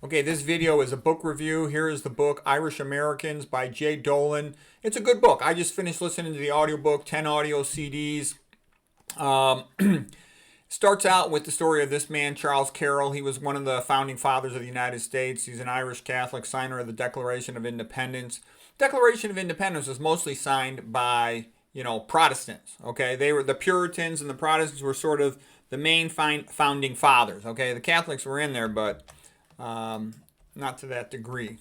Okay, this video is a book review. Here is the book Irish Americans by Dolan. It's a good book. I just finished listening to the audiobook, 10 audio CDs. Um, Starts out with the story of this man, Charles Carroll. He was one of the founding fathers of the United States. He's an Irish Catholic, signer of the Declaration of Independence. Declaration of Independence was mostly signed by, Protestants. Okay, they were the Puritans, and the Protestants were sort of the main founding fathers. Okay, the Catholics were in there, but not to that degree.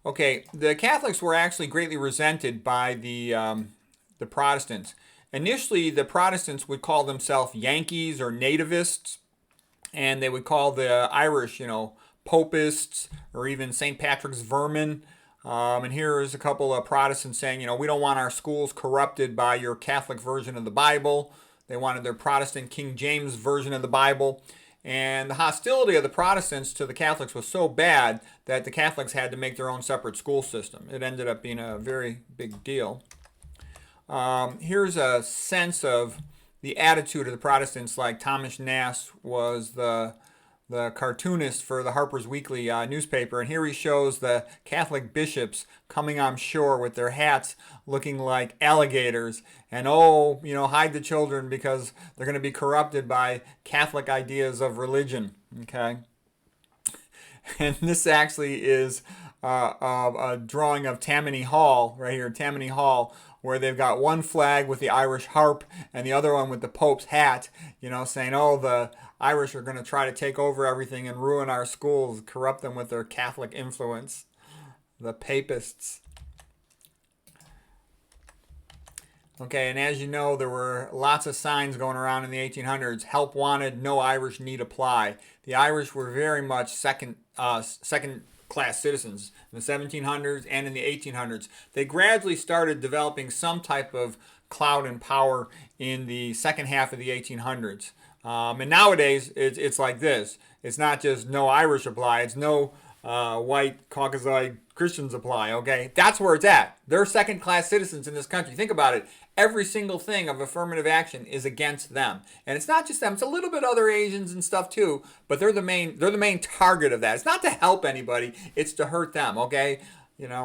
Okay, the Catholics were actually greatly resented by the Protestants. Initially, the Protestants would call themselves Yankees or nativists, and they would call the Irish, popists or even St. Patrick's vermin. And here is a couple of Protestants saying, we don't want our schools corrupted by your Catholic version of the Bible. They wanted their Protestant King James version of the Bible. And the hostility of the Protestants to the Catholics was so bad that the Catholics had to make their own separate school system. It ended up being a very big deal. Here's a sense of the attitude of the Protestants, like Thomas Nast was the cartoonist for the Harper's Weekly newspaper. And here he shows the Catholic bishops coming on shore with their hats looking like alligators. And hide the children because they're going to be corrupted by Catholic ideas of religion. Okay. And this actually is a drawing of Tammany Hall, right here, Tammany Hall, where they've got one flag with the Irish harp and the other one with the Pope's hat, saying, the Irish are going to try to take over everything and ruin our schools, corrupt them with their Catholic influence. The Papists. Okay, and as you know, there were lots of signs going around in the 1800s. Help wanted, no Irish need apply. The Irish were very much second-class citizens in the 1700s and in the 1800s. They gradually started developing some type of clout and power in the second half of the 1800s. And nowadays, it's like this. It's not just no Irish apply. It's no white Caucasoid Christians apply, okay? That's where it's at. They're second-class citizens in this country. Think about it. Every single thing of affirmative action is against them. And it's not just them. It's a little bit other Asians and stuff too, but they're the main target of that. It's not to help anybody. It's to hurt them, okay?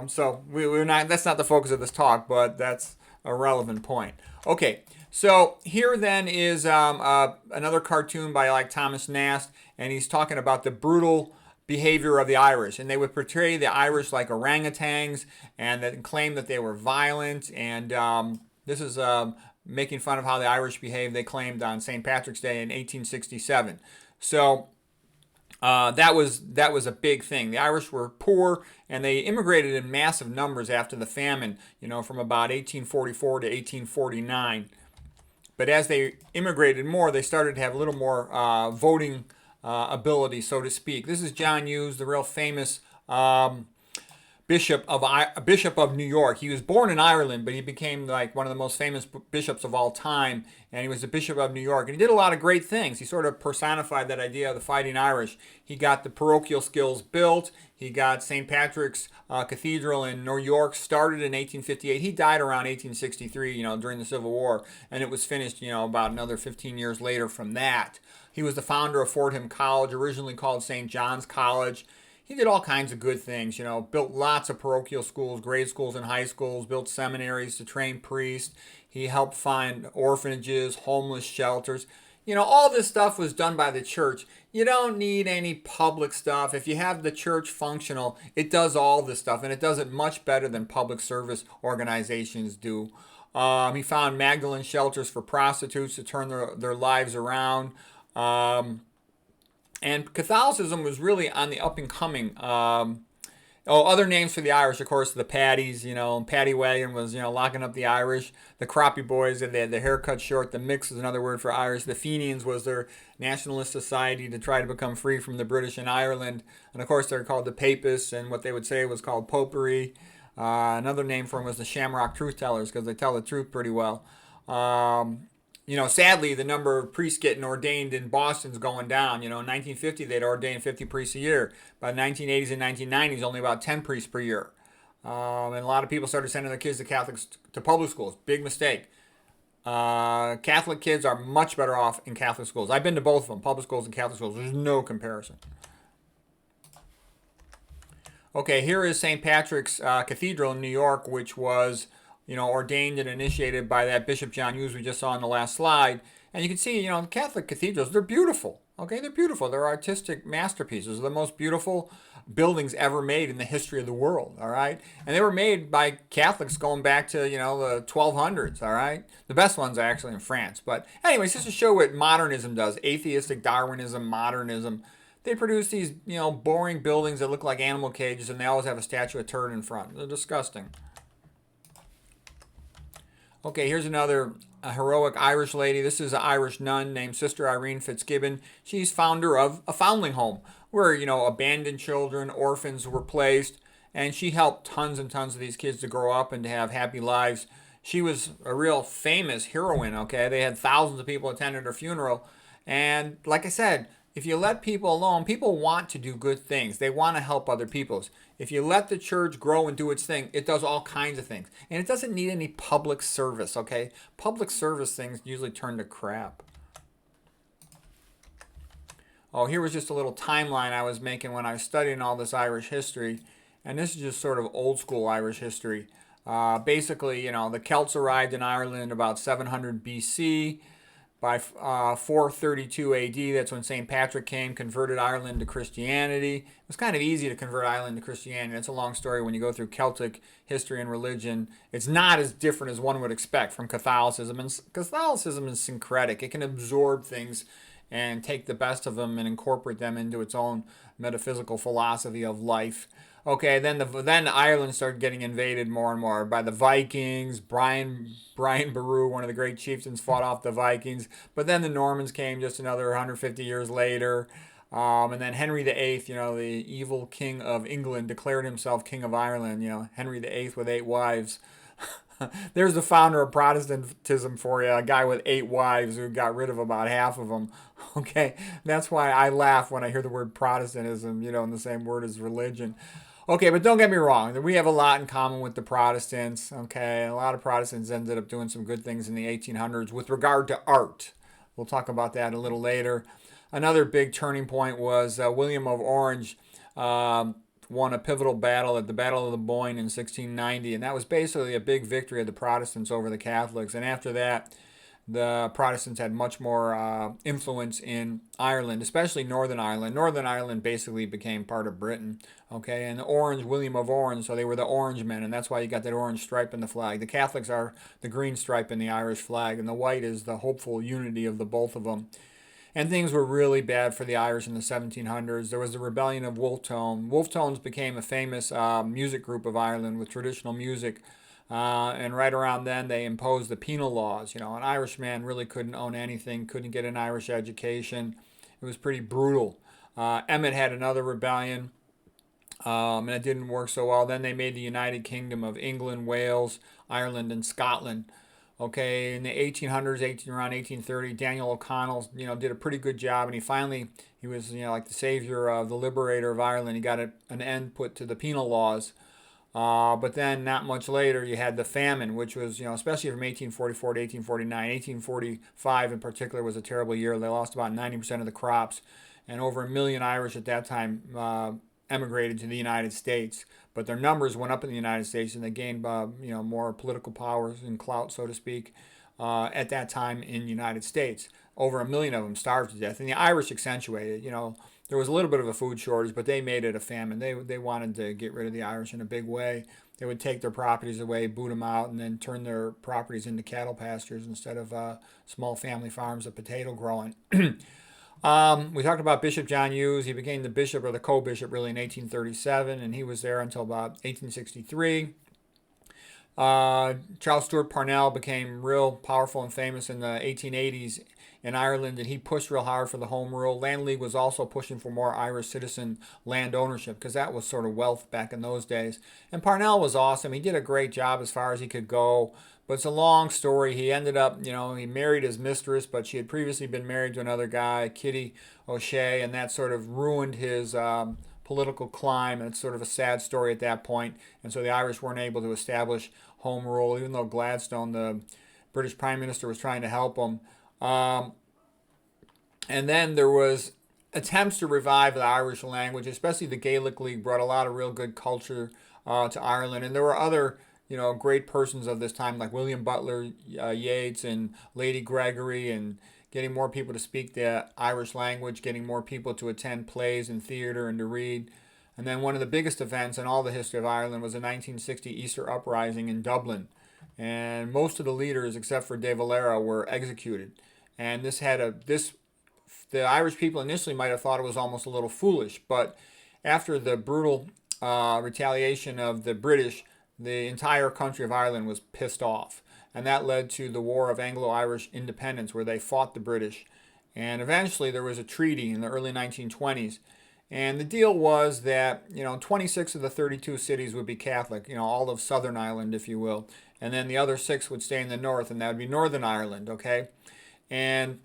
So we're not, that's not the focus of this talk, but that's a relevant point. Okay, so here then is another cartoon by Thomas Nast, and he's talking about the brutal behavior of the Irish, and they would portray the Irish like orangutans and then claim that they were violent. And this is making fun of how the Irish behaved, they claimed, on St. Patrick's Day in 1867. So that was a big thing. The Irish were poor, and they immigrated in massive numbers after the famine, from about 1844 to 1849. But as they immigrated more, they started to have a little more voting ability, so to speak. This is John Hughes, the real famous Bishop of New York. He was born in Ireland, but he became one of the most famous bishops of all time, and he was the Bishop of New York. And he did a lot of great things. He sort of personified that idea of the Fighting Irish. He got the parochial skills built. He got St. Patrick's Cathedral in New York started in 1858. He died around 1863, during the Civil War, and it was finished, about another 15 years later from that. He was the founder of Fordham College, originally called St. John's College. He did all kinds of good things, built lots of parochial schools, grade schools and high schools, built seminaries to train priests. He helped find orphanages, homeless shelters. All this stuff was done by the church. You don't need any public stuff. If you have the church functional, it does all this stuff, and it does it much better than public service organizations do. He found Magdalene shelters for prostitutes to turn their lives around. And Catholicism was really on the up and coming. Other names for the Irish, of course, the Paddies, Paddy Wagon was, locking up the Irish. The Crappie Boys, they had the hair cut short. The Mix is another word for Irish. The Fenians was their nationalist society to try to become free from the British in Ireland. And of course, they're called the Papists, and what they would say was called Popery. Another name for them was the Shamrock Truth Tellers, because they tell the truth pretty well. Sadly, the number of priests getting ordained in Boston's going down. In 1950, they'd ordained 50 priests a year. By the 1980s and 1990s, only about 10 priests per year. And a lot of people started sending their kids to public schools. Big mistake. Catholic kids are much better off in Catholic schools. I've been to both of them, public schools and Catholic schools. There's no comparison. Okay, here is St. Patrick's Cathedral in New York, which was, ordained and initiated by that Bishop John Hughes we just saw in the last slide. And you can see, Catholic cathedrals, they're beautiful. Okay, they're beautiful. They're artistic masterpieces. They're the most beautiful buildings ever made in the history of the world, all right? And they were made by Catholics going back to, the 1200s, all right? The best ones are actually in France. But anyways, just to show what modernism does, atheistic Darwinism, modernism, they produce these, boring buildings that look like animal cages, and they always have a statue of turd in front. They're disgusting. Okay, here's another heroic Irish lady. This is an Irish nun named Sister Irene Fitzgibbon. She's founder of a foundling home where, abandoned children, orphans were placed, and she helped tons and tons of these kids to grow up and to have happy lives. She was a real famous heroine, okay? They had thousands of people attended her funeral. And like I said, if you let people alone, people want to do good things. They want to help other people. If you let the church grow and do its thing, it does all kinds of things. And it doesn't need any public service, okay? Public service things usually turn to crap. Oh, here was just a little timeline I was making when I was studying all this Irish history. And this is just sort of old school Irish history. Basically, the Celts arrived in Ireland about 700 BC. By 432 AD, that's when St. Patrick came, converted Ireland to Christianity. It was kind of easy to convert Ireland to Christianity. It's a long story when you go through Celtic history and religion. It's not as different as one would expect from Catholicism. And Catholicism is syncretic. It can absorb things and take the best of them and incorporate them into its own metaphysical philosophy of life. Okay, then Ireland started getting invaded more and more by the Vikings. Brian Boru, one of the great chieftains, fought off the Vikings. But then the Normans came just another 150 years later. And then Henry VIII, the evil king of England, declared himself king of Ireland. Henry VIII with 8 wives. There's the founder of Protestantism for you, a guy with 8 wives who got rid of about half of them. Okay, that's why I laugh when I hear the word Protestantism, in the same word as religion. Okay, but don't get me wrong. We have a lot in common with the Protestants. Okay, a lot of Protestants ended up doing some good things in the 1800s with regard to art. We'll talk about that a little later. Another big turning point was William of Orange won a pivotal battle at the Battle of the Boyne in 1690, and that was basically a big victory of the Protestants over the Catholics. And after that, the Protestants had much more influence in Ireland, especially Northern Ireland. Northern Ireland basically became part of Britain, okay? And the Orange, William of Orange, so they were the Orange men, and that's why you got that orange stripe in the flag. The Catholics are the green stripe in the Irish flag, and the white is the hopeful unity of the both of them. And things were really bad for the Irish in the 1700s. There was the rebellion of Wolfe Tone. Wolfe Tones became a famous music group of Ireland with traditional music. And right around then, they imposed the penal laws. An Irishman really couldn't own anything, couldn't get an Irish education. It was pretty brutal. Emmet had another rebellion, and it didn't work so well. Then they made the United Kingdom of England, Wales, Ireland, and Scotland. Okay, in the 1800s, around 1830, Daniel O'Connell, did a pretty good job, and he was, like the savior of the liberator of Ireland. He got an end put to the penal laws. But then not much later, you had the famine, which was, especially from 1844 to 1849. 1845 in particular was a terrible year. They lost about 90% of the crops, and over 1 million Irish at that time emigrated to the United States. But their numbers went up in the United States, and they gained, more political powers and clout, so to speak, at that time in the United States. Over 1 million of them starved to death, and the Irish accentuated, there was a little bit of a food shortage, but they made it a famine. They wanted to get rid of the Irish in a big way. They would take their properties away, boot them out, and then turn their properties into cattle pastures instead of small family farms of potato growing. We talked about Bishop John Hughes. He became the bishop or the co-bishop really in 1837, and he was there until about 1863. Charles Stewart Parnell became real powerful and famous in the 1880s in Ireland, and he pushed real hard for the Home Rule. Land League was also pushing for more Irish citizen land ownership because that was sort of wealth back in those days. And Parnell was awesome. He did a great job as far as he could go, but it's a long story. He ended up, he married his mistress, but she had previously been married to another guy, Kitty O'Shea, and that sort of ruined his political climb, and it's sort of a sad story at that point. And so the Irish weren't able to establish Home Rule, even though Gladstone, the British Prime Minister, was trying to help them. And then there was attempts to revive the Irish language, especially the Gaelic League, brought a lot of real good culture to Ireland. And there were other, great persons of this time like William Butler Yeats and Lady Gregory, and getting more people to speak the Irish language, getting more people to attend plays and theater and to read. And then one of the biggest events in all the history of Ireland was the 1960 Easter Uprising in Dublin. And most of the leaders, except for De Valera, were executed. And the Irish people initially might have thought it was almost a little foolish, but after the brutal retaliation of the British, the entire country of Ireland was pissed off. And that led to the War of Anglo-Irish Independence, where they fought the British. And eventually there was a treaty in the early 1920s. And the deal was that, 26 of the 32 cities would be Catholic, all of Southern Ireland, if you will. And then the other 6 would stay in the north, and that would be Northern Ireland, okay? And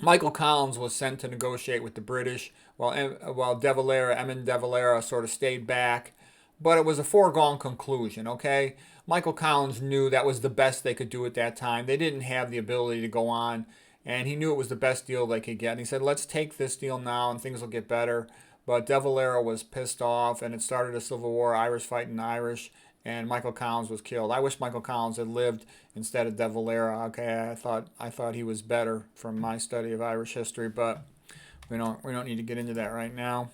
Michael Collins was sent to negotiate with the British, while Edmund De Valera sort of stayed back. But it was a foregone conclusion, okay? Michael Collins knew that was the best they could do at that time. They didn't have the ability to go on, and he knew it was the best deal they could get. And he said, let's take this deal now, and things will get better. But De Valera was pissed off, and it started a civil war, Irish fighting Irish, and Michael Collins was killed. I wish Michael Collins had lived instead of De Valera. Okay, I thought he was better from my study of Irish history, but we don't need to get into that right now.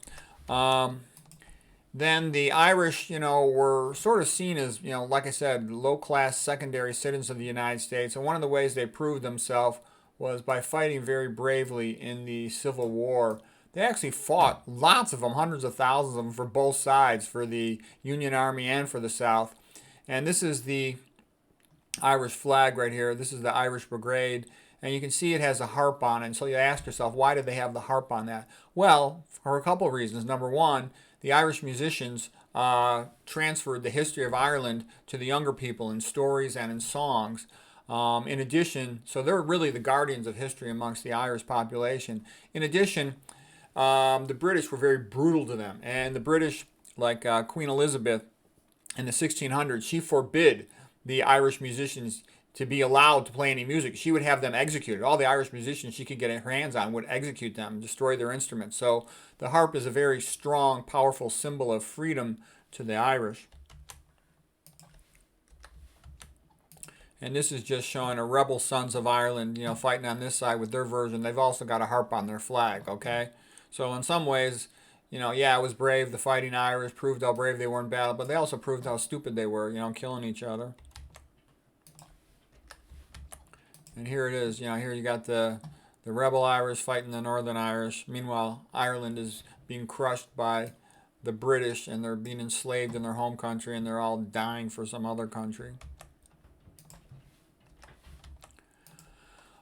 Then the Irish, were sort of seen as, like I said, low-class secondary citizens of the United States. And one of the ways they proved themselves was by fighting very bravely in the Civil War. They actually fought, lots of them, hundreds of thousands of them, for both sides, for the Union Army and for the South. And this is the Irish flag right here. This is the Irish Brigade. And you can see it has a harp on it. And so you ask yourself, why did they have the harp on that? Well, for a couple of reasons. Number one, the Irish musicians transferred the history of Ireland to the younger people in stories and in songs. In addition, so they're really the guardians of history amongst the Irish population. In addition, the British were very brutal to them. And the British, like Queen Elizabeth in the 1600s, she forbid the Irish musicians to be allowed to play any music. She would have them executed. All the Irish musicians she could get her hands on would execute them, destroy their instruments. So the harp is a very strong, powerful symbol of freedom to the Irish. And this is just showing a rebel sons of Ireland, fighting on this side with their version. They've also got a harp on their flag, okay? So in some ways, it was brave. The fighting Irish proved how brave they were in battle, but they also proved how stupid they were, killing each other. And here it is, here you got the rebel Irish fighting the Northern Irish. Meanwhile, Ireland is being crushed by the British, and they're being enslaved in their home country, and they're all dying for some other country.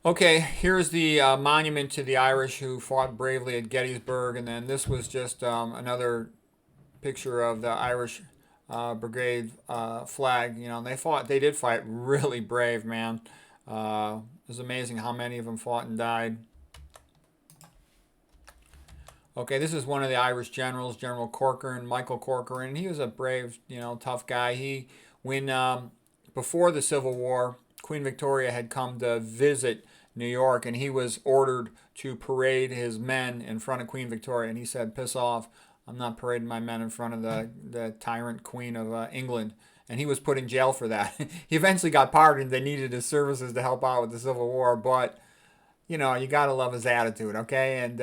Okay, here's the monument to the Irish who fought bravely at Gettysburg, and then this was just another picture of the Irish Brigade flag. They did fight really brave, man. It was amazing how many of them fought and died. Okay, this is one of the Irish generals, General Corcoran, Michael Corcoran. He was a brave, tough guy. Before the Civil War, Queen Victoria had come to visit New York, and he was ordered to parade his men in front of Queen Victoria. And he said, piss off, I'm not parading my men in front of the tyrant Queen of England. And he was put in jail for that. He eventually got pardoned. They needed his services to help out with the Civil War, but you got to love his attitude, okay? And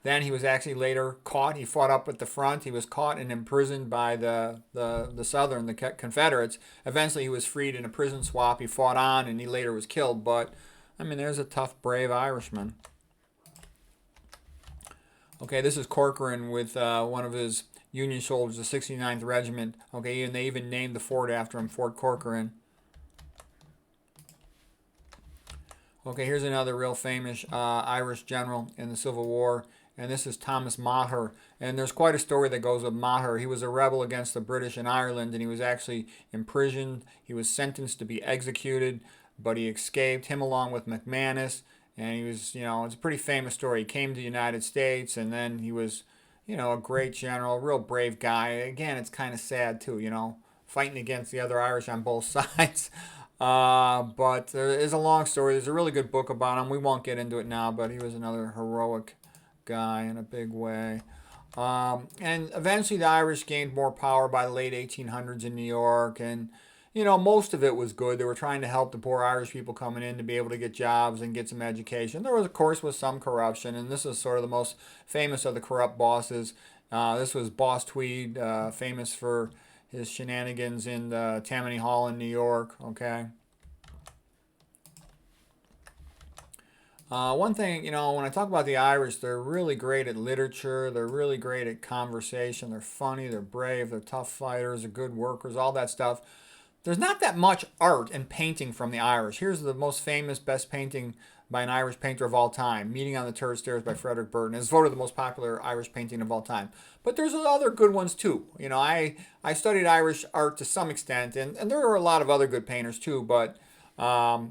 then he was actually later caught. He fought up at the front. He was caught and imprisoned by the Southern, the Confederates. Eventually he was freed in a prison swap. He fought on, and he later was killed. But, there's a tough, brave Irishman. Okay, this is Corcoran with one of his Union soldiers, the 69th Regiment. Okay, and they even named the fort after him, Fort Corcoran. Okay, here's another real famous Irish general in the Civil War, and this is Thomas Maher. And there's quite a story that goes with Maher. He was a rebel against the British in Ireland, and he was actually imprisoned. He was sentenced to be executed, but he escaped, him along with McManus. And he was, it's a pretty famous story. He came to the United States, and then he was, a great general, real brave guy. Again, it's kind of sad, too, fighting against the other Irish on both sides. But there is a long story. There's a really good book about him. We won't get into it now, but he was another heroic guy in a big way. And eventually the Irish gained more power by the late 1800s in New York. And, you know, most of it was good. They were trying to help the poor Irish people coming in to be able to get jobs and get some education. There was, of course, was some corruption. And this is sort of the most famous of the corrupt bosses. This was Boss Tweed, famous for his shenanigans in Tammany Hall in New York. Okay. One thing, you know, when I talk about the Irish, they're really great at literature. They're really great at conversation. They're funny. They're brave. They're tough fighters. They're good workers. All that stuff. There's not that much art and painting from the Irish. Here's the most famous, best painting by an Irish painter of all time, Meeting on the Turret Stairs by Frederick Burton. It's voted the most popular Irish painting of all time. But there's other good ones too. You know, I studied Irish art to some extent, and there are a lot of other good painters too, but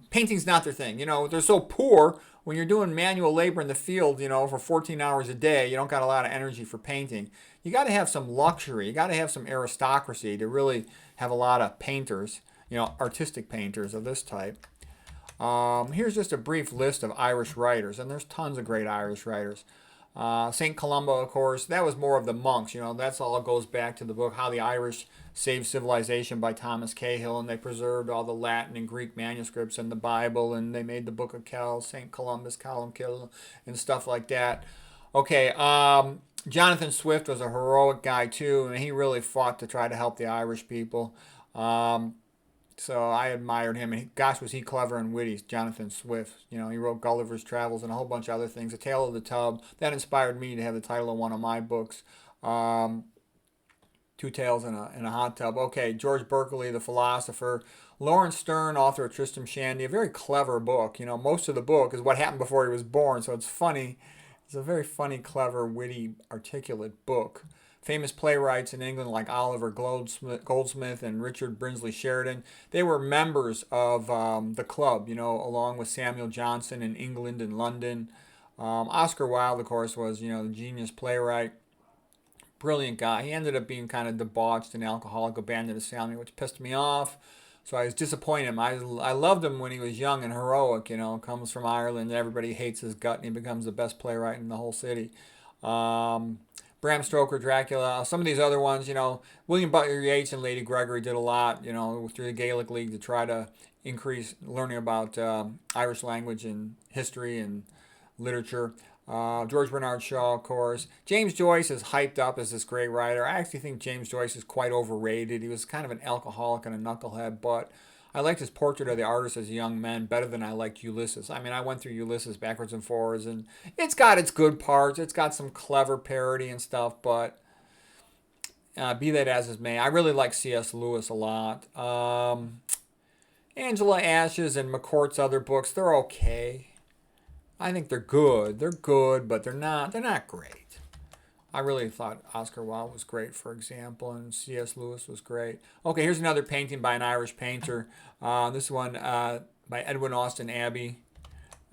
painting's not their thing. You know, they're so poor when you're doing manual labor in the field, you know, for 14 hours a day, you don't got a lot of energy for painting. You got to have some luxury. You got to have some aristocracy to really have a lot of painters, you know, artistic painters of this type. Here's just a brief list of Irish writers, and there's tons of great Irish writers. St. Columba, of course, that was more of the monks. You know, that's all goes back to the book How the Irish Saved Civilization by Thomas Cahill, and they preserved all the Latin and Greek manuscripts and the Bible, and they made the Book of Kells, St. Columbus, Columbkill, and stuff like that. Okay, Jonathan Swift was a heroic guy too, and he really fought to try to help the Irish people. So I admired him, and gosh, was he clever and witty, Jonathan Swift. You know, he wrote Gulliver's Travels and a whole bunch of other things. A Tale of the Tub, that inspired me to have the title of one of my books. Two Tales in a Hot Tub. Okay, George Berkeley, the philosopher. Lawrence Stern, author of Tristram Shandy, a very clever book. You know, most of the book is what happened before he was born, so it's funny. It's a very funny, clever, witty, articulate book. Famous playwrights in England like Oliver Goldsmith and Richard Brinsley Sheridan, they were members of the club, you know, along with Samuel Johnson in England and London. Oscar Wilde, of course, was, you know, the genius playwright. Brilliant guy. He ended up being kind of debauched and alcoholic, abandoned his family, which pissed me off. So I was disappointed in him. I loved him when he was young and heroic, you know, comes from Ireland, and everybody hates his gut, and he becomes the best playwright in the whole city. Bram Stoker, Dracula, some of these other ones, you know, William Butler Yeats and Lady Gregory did a lot, you know, through the Gaelic League to try to increase learning about Irish language and history and literature. George Bernard Shaw, of course. James Joyce is hyped up as this great writer. I actually think James Joyce is quite overrated. He was kind of an alcoholic and a knucklehead, but I liked his portrait of the artist as a young man better than I liked Ulysses. I mean, I went through Ulysses backwards and forwards, and it's got its good parts. It's got some clever parody and stuff, but be that as it may, I really like C.S. Lewis a lot. Angela Ashes and McCourt's other books, they're okay. I think they're good. They're good, but they're not great. I really thought Oscar Wilde was great, for example, and C.S. Lewis was great. Okay, here's another painting by an Irish painter. This one by Edwin Austin Abbey.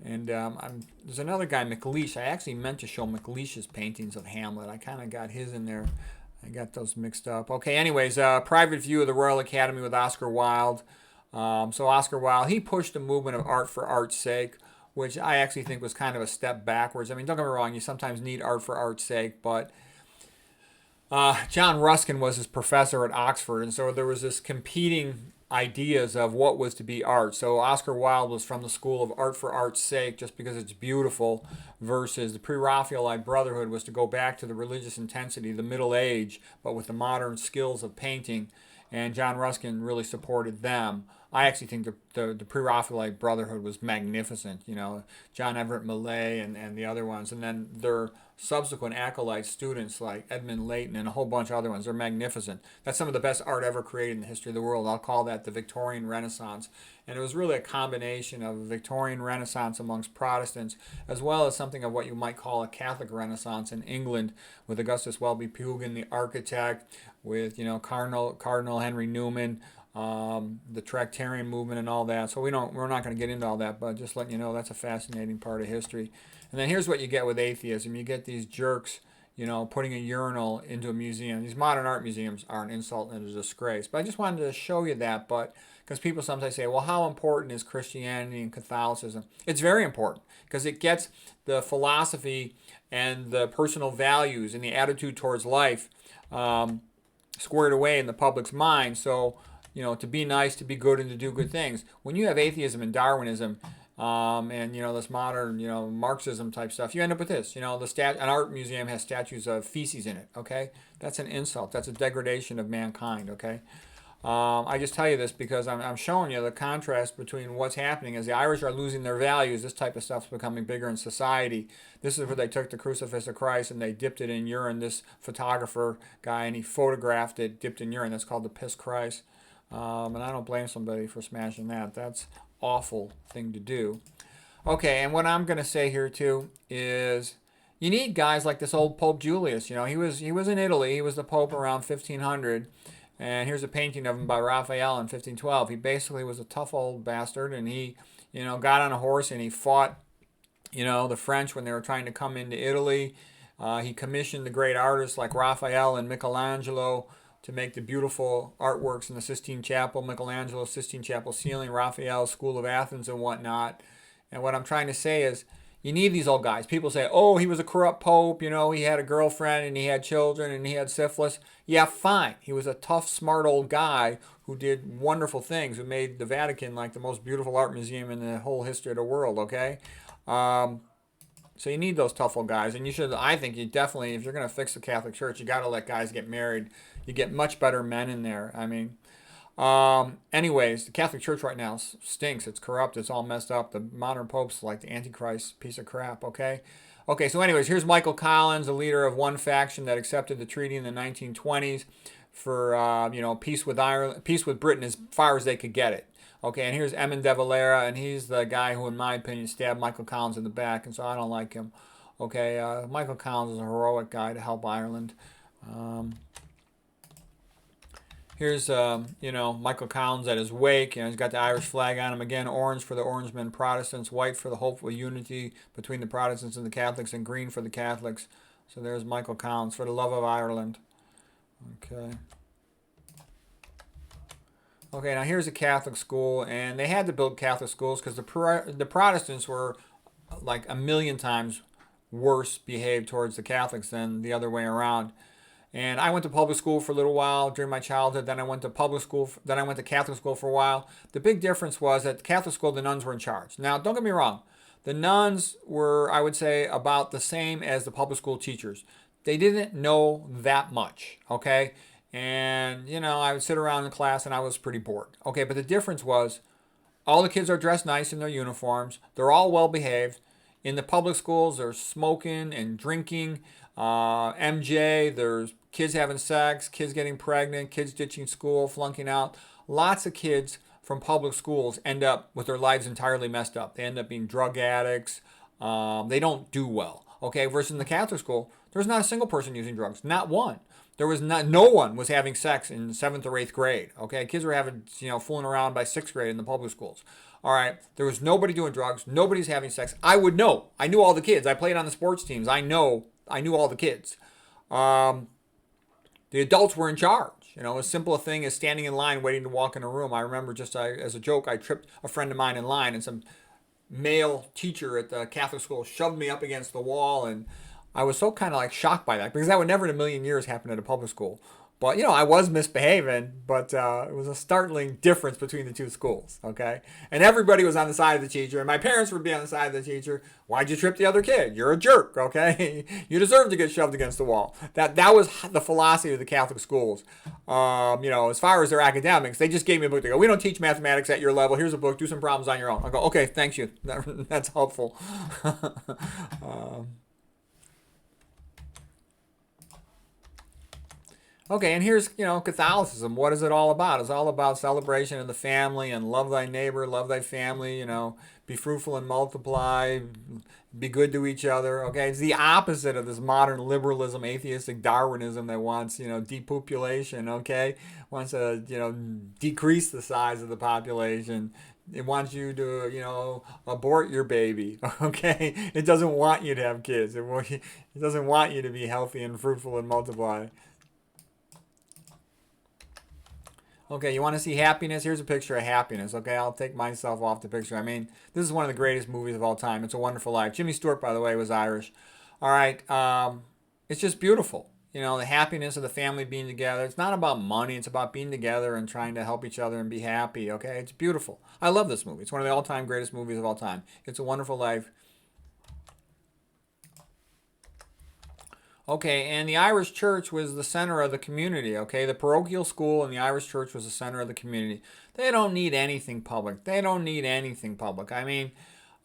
And there's another guy, McLeish. I actually meant to show McLeish's paintings of Hamlet. I kind of got his in there. I got those mixed up. Okay, anyways, Private View of the Royal Academy with Oscar Wilde. So Oscar Wilde, he pushed the movement of art for art's sake, which I actually think was kind of a step backwards. I mean, don't get me wrong, you sometimes need art for art's sake, but John Ruskin was his professor at Oxford, and so there was this competing ideas of what was to be art. So Oscar Wilde was from the school of art for art's sake, just because it's beautiful, versus the Pre-Raphaelite Brotherhood was to go back to the religious intensity, the Middle Age, but with the modern skills of painting, and John Ruskin really supported them. I actually think the Pre-Raphaelite Brotherhood was magnificent, you know, John Everett Millais and the other ones, and then their subsequent acolyte students like Edmund Leighton and a whole bunch of other ones. They're magnificent. That's some of the best art ever created in the history of the world. I'll call that the Victorian Renaissance. And it was really a combination of a Victorian Renaissance amongst Protestants, as well as something of what you might call a Catholic Renaissance in England, with Augustus Welby Pugin, the architect, with, you know, Cardinal Henry Newman, the Tractarian movement and all that. So we're not going to get into all that, but just letting you know that's a fascinating part of history. And then here's what you get with atheism. You get these jerks, putting a urinal into a museum. These modern art museums are an insult and a disgrace. But I just wanted to show you that. But because people sometimes say, well, how important is Christianity and Catholicism? It's very important because it gets the philosophy and the personal values and the attitude towards life squared away in the public's mind. So, to be nice, to be good, and to do good things. When you have atheism and Darwinism, and this modern Marxism type stuff, you end up with this. An art museum has statues of feces in it. Okay, that's an insult. That's a degradation of mankind. Okay, I just tell you this because I'm showing you the contrast between what's happening as the Irish are losing their values. This type of stuff's becoming bigger in society. This is where they took the crucifix of Christ and they dipped it in urine. This photographer guy, and he photographed it dipped in urine. That's called the piss Christ. And I don't blame somebody for smashing that. That's awful thing to do. Okay, and what I'm going to say here too is you need guys like this old Pope Julius. He was in Italy. He was the Pope around 1500. And here's a painting of him by Raphael in 1512. He basically was a tough old bastard, and he, got on a horse and he fought, the French when they were trying to come into Italy. He commissioned the great artists like Raphael and Michelangelo to make the beautiful artworks in the Sistine Chapel, Michelangelo's Sistine Chapel ceiling, Raphael's School of Athens and whatnot. And what I'm trying to say is, you need these old guys. People say, oh, he was a corrupt pope, he had a girlfriend and he had children and he had syphilis. Yeah, fine. He was a tough, smart old guy who did wonderful things, who made the Vatican like the most beautiful art museum in the whole history of the world, okay? So you need those tough old guys. And I think you definitely, if you're going to fix the Catholic Church, you got to let guys get married. You get much better men in there. Anyways, the Catholic Church right now stinks. It's corrupt. It's all messed up. The modern pope's like the Antichrist piece of crap, okay? Okay, so anyways, here's Michael Collins, a leader of one faction that accepted the treaty in the 1920s for, peace with Ireland, peace with Britain as far as they could get it. Okay, and here's Eamon de Valera, and he's the guy who, in my opinion, stabbed Michael Collins in the back, and so I don't like him. Okay, Michael Collins is a heroic guy to help Ireland. Here's, Michael Collins at his wake. He's got the Irish flag on him again. Orange for the Orangemen Protestants, white for the hopeful unity between the Protestants and the Catholics, and green for the Catholics. So there's Michael Collins, for the love of Ireland. Okay. Okay, now here's a Catholic school, and they had to build Catholic schools because the Protestants were like a million times worse behaved towards the Catholics than the other way around. And I went to public school for a little while during my childhood. Then I went to public school. Then I went to Catholic school for a while. The big difference was that Catholic school, the nuns were in charge. Now, don't get me wrong. The nuns were, I would say, about the same as the public school teachers. They didn't know that much, okay? And, I would sit around in class and I was pretty bored. Okay, but the difference was all the kids are dressed nice in their uniforms. They're all well behaved. In the public schools, there's smoking and drinking. MJ, there's kids having sex, kids getting pregnant, kids ditching school, flunking out. Lots of kids from public schools end up with their lives entirely messed up. They end up being drug addicts. They don't do well. Okay, versus in the Catholic school, there's not a single person using drugs, not one. No one was having sex in 7th or 8th grade. Okay, kids were having, fooling around by 6th grade in the public schools. All right, there was nobody doing drugs. Nobody's having sex. I would know. I knew all the kids. I played on the sports teams. I knew all the kids. The adults were in charge. As simple a thing as standing in line waiting to walk in a room. I remember as a joke, I tripped a friend of mine in line, and some male teacher at the Catholic school shoved me up against the wall, and I was so kind of like shocked by that because that would never in a million years happen at a public school. But, I was misbehaving, but it was a startling difference between the two schools, okay? And everybody was on the side of the teacher, and my parents would be on the side of the teacher. Why'd you trip the other kid? You're a jerk, okay? You deserve to get shoved against the wall. That was the philosophy of the Catholic schools. As far as their academics, they just gave me a book. They go, we don't teach mathematics at your level. Here's a book. Do some problems on your own. I go, okay, thanks you. That's helpful. Okay, and here's, Catholicism. What is it all about? It's all about celebration of the family and love thy neighbor, love thy family, be fruitful and multiply, be good to each other. Okay, it's the opposite of this modern liberalism, atheistic Darwinism that wants, depopulation, okay? Wants to, decrease the size of the population, It wants you to, abort your baby. Okay, it doesn't want you to have kids. It doesn't want you to be healthy and fruitful and multiply. Okay, you want to see happiness? Here's a picture of happiness. Okay, I'll take myself off the picture. I mean, this is one of the greatest movies of all time. It's a Wonderful Life. Jimmy Stewart, by the way, was Irish. All right, it's just beautiful. The happiness of the family being together. It's not about money. It's about being together and trying to help each other and be happy. Okay, it's beautiful. I love this movie. It's one of the all-time greatest movies of all time. It's a Wonderful Life. Okay, and the Irish church was the center of the community, okay? The parochial school and the Irish church was the center of the community. They don't need anything public. They don't need anything public. I mean,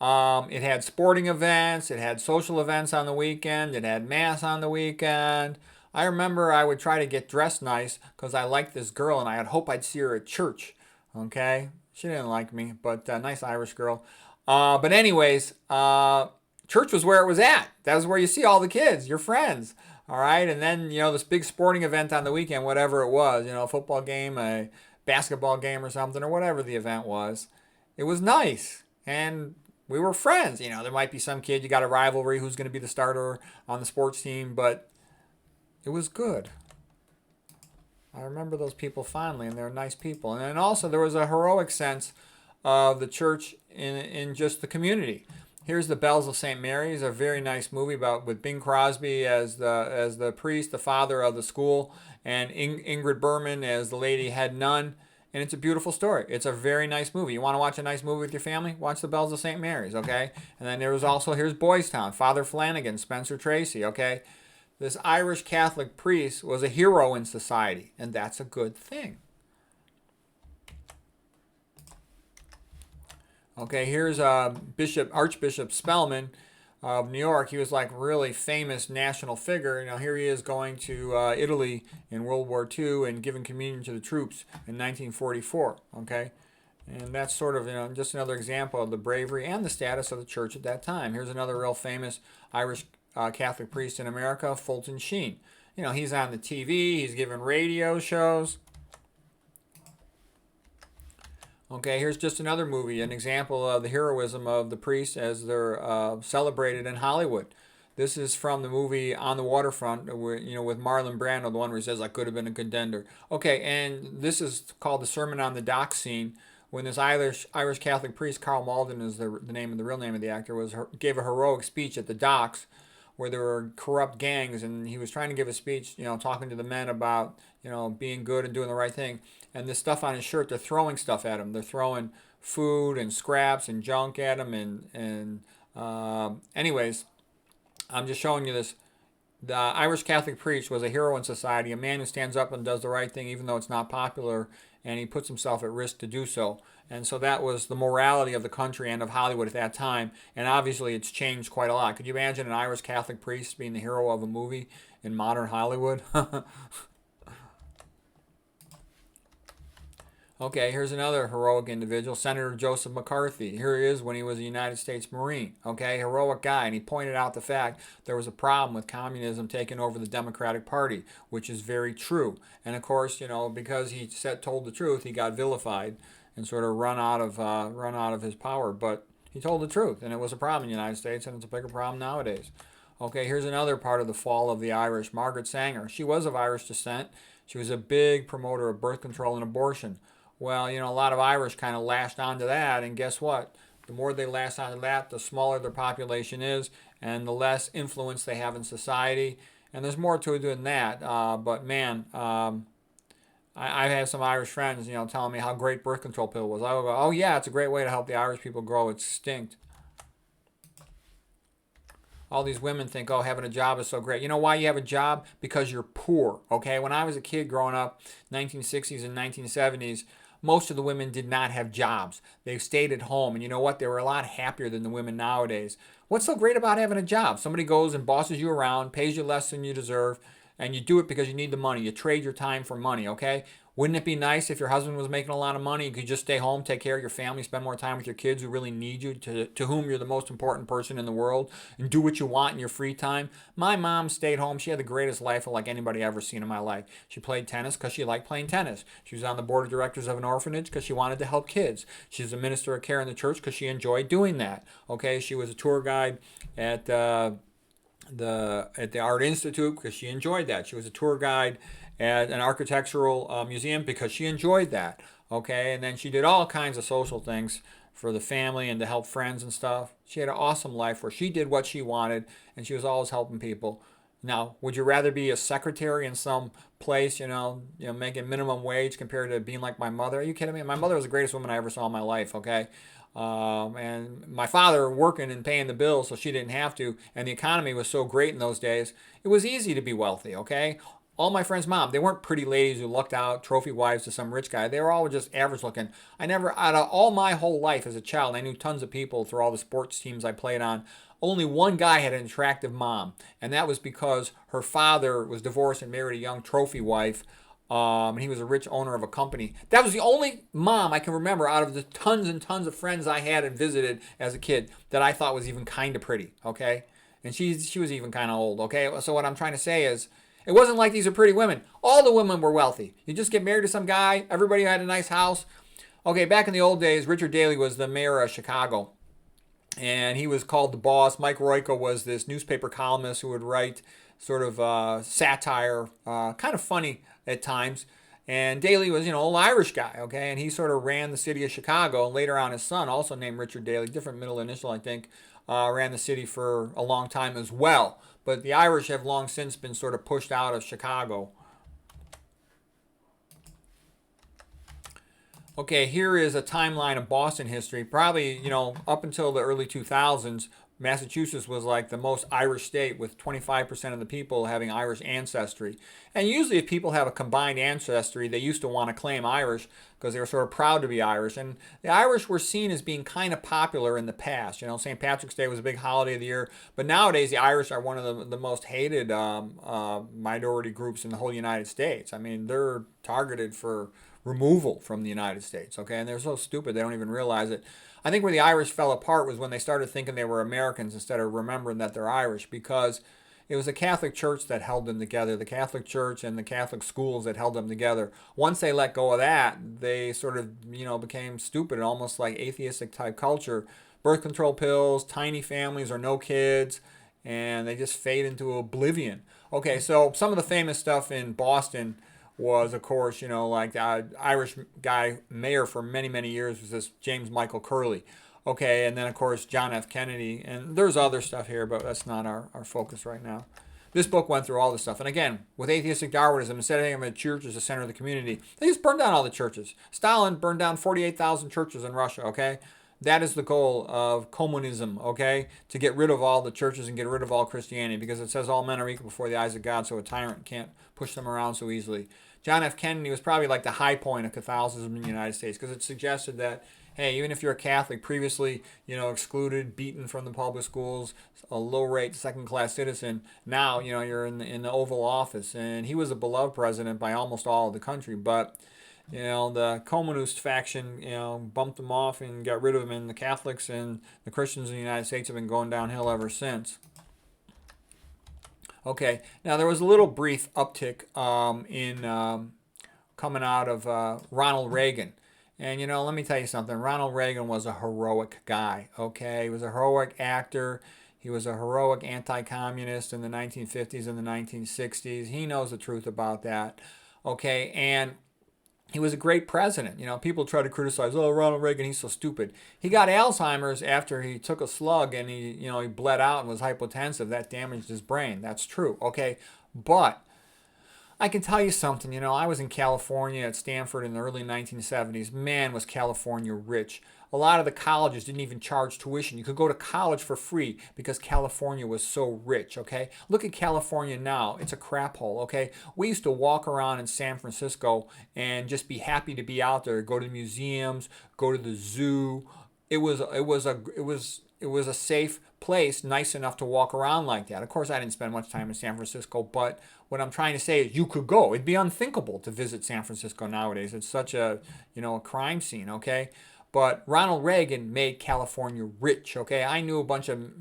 it had sporting events, it had social events on the weekend, it had mass on the weekend. I remember I would try to get dressed nice because I liked this girl and I'd hope I'd see her at church, okay? She didn't like me, but nice Irish girl. But anyways, church was where it was at. That was where you see all the kids, your friends. All right. And then, this big sporting event on the weekend, whatever it was, a football game, a basketball game or something, or whatever the event was. It was nice. And we were friends. There might be some kid, you got a rivalry who's going to be the starter on the sports team, but it was good. I remember those people fondly, and they're nice people. And then also there was a heroic sense of the church in just the community. Here's the Bells of St. Mary's, a very nice movie about with Bing Crosby as the priest, the father of the school, and Ingrid Bergman as the lady head nun. And it's a beautiful story. It's a very nice movie. You want to watch a nice movie with your family? Watch The Bells of St. Mary's, okay? And then there was also, here's Boys Town, Father Flanagan, Spencer Tracy, okay? This Irish Catholic priest was a hero in society, and that's a good thing. Okay, here's Archbishop Spellman of New York. He was like really famous national figure. Here he is going to Italy in World War II and giving communion to the troops in 1944. Okay, and that's sort of just another example of the bravery and the status of the church at that time. Here's another real famous Irish Catholic priest in America, Fulton Sheen. He's on the TV. He's giving radio shows. Okay, here's just another movie, an example of the heroism of the priests as they're celebrated in Hollywood. This is from the movie On the Waterfront, where, with Marlon Brando, the one where he says, I could have been a contender. Okay, and this is called the Sermon on the Dock scene, when this Irish Catholic priest, Carl Malden is the real name of the actor, gave a heroic speech at the docks where there were corrupt gangs, and he was trying to give a speech, talking to the men about, being good and doing the right thing. And this stuff on his shirt, they're throwing stuff at him. They're throwing food and scraps and junk at him. Anyways, I'm just showing you this. The Irish Catholic priest was a hero in society, a man who stands up and does the right thing even though it's not popular, and he puts himself at risk to do so. And so that was the morality of the country and of Hollywood at that time. And obviously it's changed quite a lot. Could you imagine an Irish Catholic priest being the hero of a movie in modern Hollywood? Okay, here's another heroic individual, Senator Joseph McCarthy. Here he is when he was a United States Marine. Okay, heroic guy, and he pointed out the fact there was a problem with communism taking over the Democratic Party, which is very true. And of course, because he told the truth, he got vilified and sort of run out of his power. But he told the truth, and it was a problem in the United States, and it's a bigger problem nowadays. Okay, here's another part of the fall of the Irish. Margaret Sanger. She was of Irish descent. She was a big promoter of birth control and abortion. Well, a lot of Irish kind of lashed onto that, and guess what? The more they lash onto that, the smaller their population is, and the less influence they have in society. And there's more to it than that. But man, I have some Irish friends, telling me how great birth control pill was. I will go, oh yeah, it's a great way to help the Irish people grow extinct. All these women think, oh, having a job is so great. You know why you have a job? Because you're poor, okay? When I was a kid growing up, 1960s and 1970s, most of the women did not have jobs. They stayed at home, and you know what? They were a lot happier than the women nowadays. What's so great about having a job? Somebody goes and bosses you around, pays you less than you deserve, and you do it because you need the money. You trade your time for money, okay? Wouldn't it be nice if your husband was making a lot of money? You could just stay home, take care of your family, spend more time with your kids who really need you, to whom you're the most important person in the world, and do what you want in your free time. My mom stayed home. She had the greatest life of like anybody I've ever seen in my life. She played tennis because she liked playing tennis. She was on the board of directors of an orphanage because she wanted to help kids. She was a minister of care in the church because she enjoyed doing that. Okay, she was a tour guide at the Art Institute because she enjoyed that. She was a tour guide at an architectural museum because she enjoyed that. Okay, and then she did all kinds of social things for the family and to help friends and stuff. She had an awesome life where she did what she wanted and she was always helping people. Now, would you rather be a secretary in some place, making minimum wage compared to being like my mother? Are you kidding me? My mother was the greatest woman I ever saw in my life, okay? And my father working and paying the bills so she didn't have to, and the economy was so great in those days, it was easy to be wealthy, okay? All my friends' mom, they weren't pretty ladies who lucked out, trophy wives to some rich guy. They were all just average looking. I never, out of all my whole life as a child, I knew tons of people through all the sports teams I played on. Only one guy had an attractive mom, and that was because her father was divorced and married a young trophy wife, and he was a rich owner of a company. That was the only mom I can remember out of the tons and tons of friends I had and visited as a kid that I thought was even kind of pretty, okay? And she was even kind of old, okay? So what I'm trying to say is, it wasn't like these are pretty women. All the women were wealthy. You just get married to some guy. Everybody had a nice house. Okay, back in the old days, Richard Daley was the mayor of Chicago. And he was called the boss. Mike Royko was this newspaper columnist who would write sort of satire, kind of funny at times. And Daley was, an old Irish guy, okay? And he sort of ran the city of Chicago. And later on, his son, also named Richard Daley, different middle initial, I think, ran the city for a long time as well. But the Irish have long since been sort of pushed out of Chicago. Okay, here is a timeline of Boston history. Probably, up until the early 2000s, Massachusetts was like the most Irish state with 25% of the people having Irish ancestry. And usually if people have a combined ancestry, they used to want to claim Irish because they were sort of proud to be Irish. And the Irish were seen as being kind of popular in the past. St. Patrick's Day was a big holiday of the year. But nowadays, the Irish are one of the most hated minority groups in the whole United States. I mean, they're targeted for removal from the United States, okay? And they're so stupid they don't even realize it. I think where the Irish fell apart was when they started thinking they were Americans instead of remembering that they're Irish, because it was the Catholic Church that held them together, the Catholic Church and the Catholic schools that held them together. Once they let go of that, they sort of, became stupid, almost like atheistic type culture. Birth control pills, tiny families or no kids, and they just fade into oblivion. Okay, so some of the famous stuff in Boston was, of course, like the Irish guy mayor for many, many years was this James Michael Curley. Okay, and then, of course, John F. Kennedy. And there's other stuff here, but that's not our focus right now. This book went through all this stuff. And again, with atheistic Darwinism, instead of having a church as the center of the community, they just burned down all the churches. Stalin burned down 48,000 churches in Russia, okay? That is the goal of communism, okay? To get rid of all the churches and get rid of all Christianity, because it says all men are equal before the eyes of God, so a tyrant can't push them around so easily. John F. Kennedy was probably like the high point of Catholicism in the United States, because it suggested that, hey, even if you're a Catholic, previously, excluded, beaten from the public schools, a low-rate second-class citizen, now, you're in the Oval Office. And he was a beloved president by almost all of the country, but the communist faction, bumped him off and got rid of him, and the Catholics and the Christians in the United States have been going downhill ever since. Okay, now there was a little brief uptick in coming out of Ronald Reagan. And, let me tell you something. Ronald Reagan was a heroic guy, okay? He was a heroic actor. He was a heroic anti-communist in the 1950s and the 1960s. He knows the truth about that, okay? And he was a great president. People try to criticize, Ronald Reagan, he's so stupid. He got Alzheimer's after he took a slug and he bled out and was hypotensive. That damaged his brain. That's true, okay? But I can tell you something. I was in California at Stanford in the early 1970s. Man, was California rich. A lot of the colleges didn't even charge tuition. You could go to college for free because California was so rich, okay? Look at California now. It's a crap hole, okay? We used to walk around in San Francisco and just be happy to be out there, go to museums, go to the zoo. It was it was a safe place, nice enough to walk around like that. Of course, I didn't spend much time in San Francisco, but what I'm trying to say is you could go. It'd be unthinkable to visit San Francisco nowadays. It's such a, a crime scene, okay? But Ronald Reagan made California rich, okay? I knew a bunch of,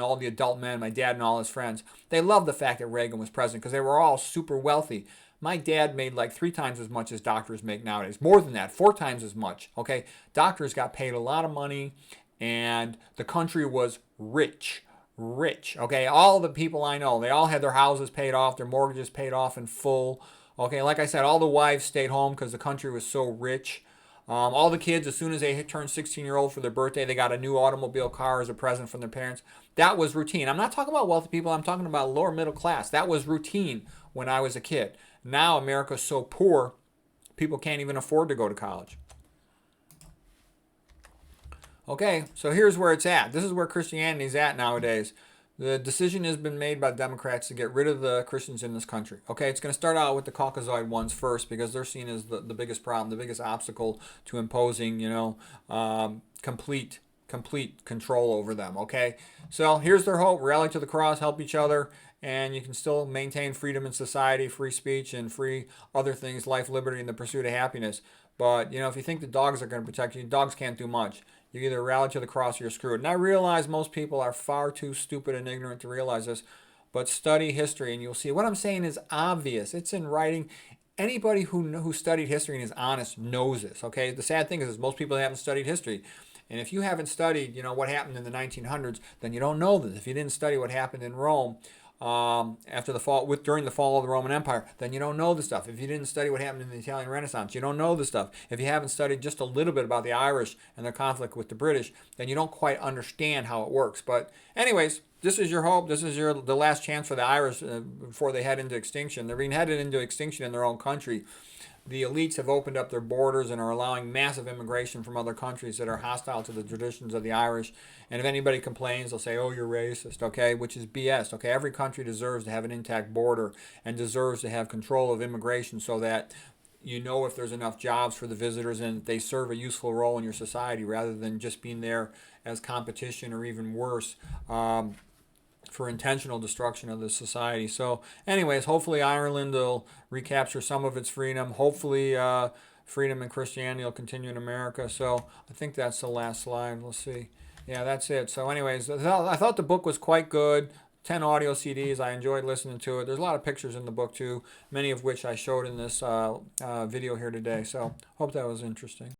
all the adult men, my dad and all his friends. They loved the fact that Reagan was president because they were all super wealthy. My dad made like 3 times as much as doctors make nowadays. More than that, 4 times as much, okay? Doctors got paid a lot of money, and the country was rich, okay? All the people I know, they all had their houses paid off, their mortgages paid off in full, okay? Like I said, all the wives stayed home because the country was so rich. All the kids, as soon as they turned 16-year-old for their birthday, they got a new automobile car as a present from their parents. That was routine. I'm not talking about wealthy people. I'm talking about lower middle class. That was routine when I was a kid. Now America's so poor, people can't even afford to go to college. Okay, so here's where it's at. This is where Christianity's at nowadays. The decision has been made by Democrats to get rid of the Christians in this country. Okay, it's going to start out with the Caucasoid ones first because they're seen as the biggest problem, the biggest obstacle to imposing, complete control over them. Okay, so here's their hope: rally to the cross, help each other, and you can still maintain freedom in society, free speech, and free other things, life, liberty, and the pursuit of happiness. But if you think the dogs are going to protect you, dogs can't do much. You either rally to the cross or you're screwed. And I realize most people are far too stupid and ignorant to realize this, but study history and you'll see. What I'm saying is obvious. It's in writing. Anybody who studied history and is honest knows this, okay? The sad thing is most people haven't studied history. And if you haven't studied, what happened in the 1900s, then you don't know this. If you didn't study what happened in Rome, after the fall, during the fall of the Roman Empire, then you don't know the stuff. If you didn't study what happened in the Italian Renaissance, you don't know the stuff. If you haven't studied just a little bit about the Irish and their conflict with the British, then you don't quite understand how it works. But anyways, this is your hope. This is the last chance for the Irish before they head into extinction. They're being headed into extinction in their own country. The elites have opened up their borders and are allowing massive immigration from other countries that are hostile to the traditions of the Irish. And if anybody complains, they'll say, oh, you're racist, okay, which is BS, okay? Every country deserves to have an intact border and deserves to have control of immigration so that if there's enough jobs for the visitors and they serve a useful role in your society rather than just being there as competition or even worse, for intentional destruction of the society. So anyways, hopefully Ireland will recapture some of its freedom. Hopefully freedom and Christianity will continue in America. So I think that's the last slide. We'll see. Yeah, that's it. So anyways, I thought the book was quite good. 10 audio CDs. I enjoyed listening to it. There's a lot of pictures in the book too, many of which I showed in this video here today. So hope that was interesting.